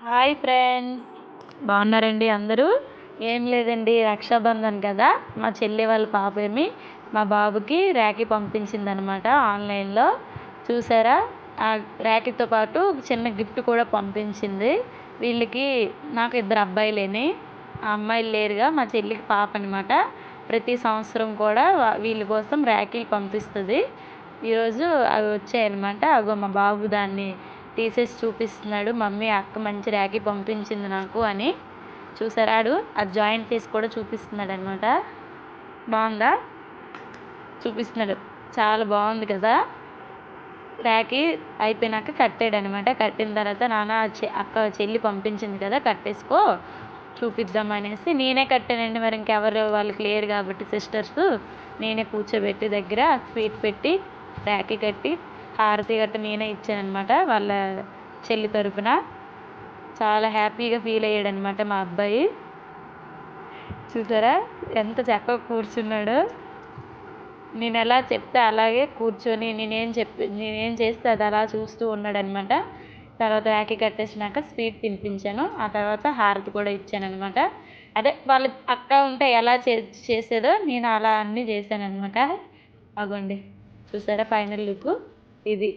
Hi friends, బాగున్నారండి అందరూ? ఏం లేదండి, రక్షాబంధన్ కదా, మా చెల్లి వాళ్ళ పాపేమి మా బాబుకి రాఖీ పంపించిందనమాట ఆన్లైన్లో. చూసారా? ఆ రాఖీతో పాటు ఒక చిన్న గిఫ్ట్ కూడా పంపించింది. వీళ్ళకి నాకు ఇద్దరు అబ్బాయిలేని, ఆ అమ్మాయిలు లేరుగా, మా చెల్లికి పాప అనమాట. ప్రతి సంవత్సరం కూడా వీళ్ళ కోసం రాఖీలు పంపిస్తుంది. ఈరోజు అవి వచ్చాయన్నమాట. అగో మా బాబు దాన్ని తీసేసి చూపిస్తున్నాడు, మమ్మీ అక్క మంచి రాఖీ పంపించింది నాకు అని. చూసారాడు అది జాయింట్ చేసి కూడా చూపిస్తున్నాడు అనమాట. బాగుందా? చూపిస్తున్నాడు, చాలా బాగుంది కదా. రాఖీ అయిపోయినాక కట్టాడు అనమాట. కట్టిన తర్వాత నాన్న అక్క చెల్లి పంపించింది కదా, కట్టేసుకో చూపిద్దాం అనేసి నేనే కట్టానండి. మరి ఇంకెవరు వాళ్ళకి లేరు కాబట్టి సిస్టర్స్, నేనే కూర్చోబెట్టి దగ్గర స్వీట్ పెట్టి రాఖీ కట్టి హారతి గట్ట నేనే ఇచ్చానమాట వాళ్ళ చెల్లి తరపున. చాలా హ్యాపీగా ఫీల్ అయ్యాడు అనమాట మా అబ్బాయి. చూసారా ఎంత చక్కగా కూర్చున్నాడో. నేను ఎలా చెప్తే అలాగే కూర్చొని నేనేం చేస్తే అది అలా చూస్తూ ఉన్నాడనమాట. తర్వాత రాఖీ కట్టేసినాక స్వీట్ తినిపించాను. ఆ తర్వాత హారతి కూడా ఇచ్చాను అనమాట. అదే వాళ్ళ అక్క ఉంటే ఎలా చేసేదో నేను అలా అన్నీ చేశాను అనమాట. అగోండి, చూసారా ఫైనల్ లుక్ ఇది.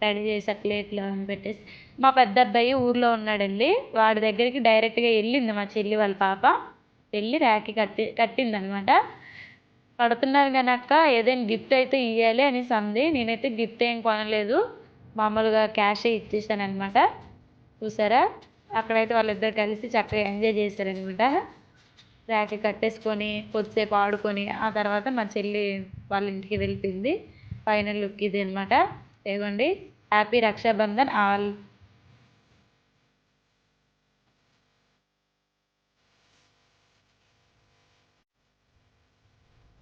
రెడీ చేసా ప్లేట్లో అని పెట్టేసి. మా పెద్ద అబ్బాయి ఊర్లో ఉన్నాడండి, వాడి దగ్గరికి డైరెక్ట్గా వెళ్ళింది మా చెల్లి వాళ్ళ పాప. వెళ్ళి రాఖీ కట్టింది అనమాట. కడుతున్నారు కనుక ఏదైనా గిఫ్ట్ అయితే ఇవ్వాలి అనేసి అంది. నేనైతే గిఫ్ట్ ఏం కొనలేదు, మామూలుగా క్యాషే ఇచ్చేసాను అనమాట. చూసారా? అక్కడైతే వాళ్ళిద్దరు కలిసి చక్కగా ఎంజాయ్ చేశారనమాట. రాఖీ కట్టేసుకొని కొద్దిసేపు ఆడుకొని ఆ తర్వాత మా చెల్లి వాళ్ళ ఇంటికి వెళ్ళిపోయింది. ఫైనల్ లుక్ ఇది అనమాట. ఇదిగోండి, హ్యాపీ రక్షాబంధన్ ఆల్.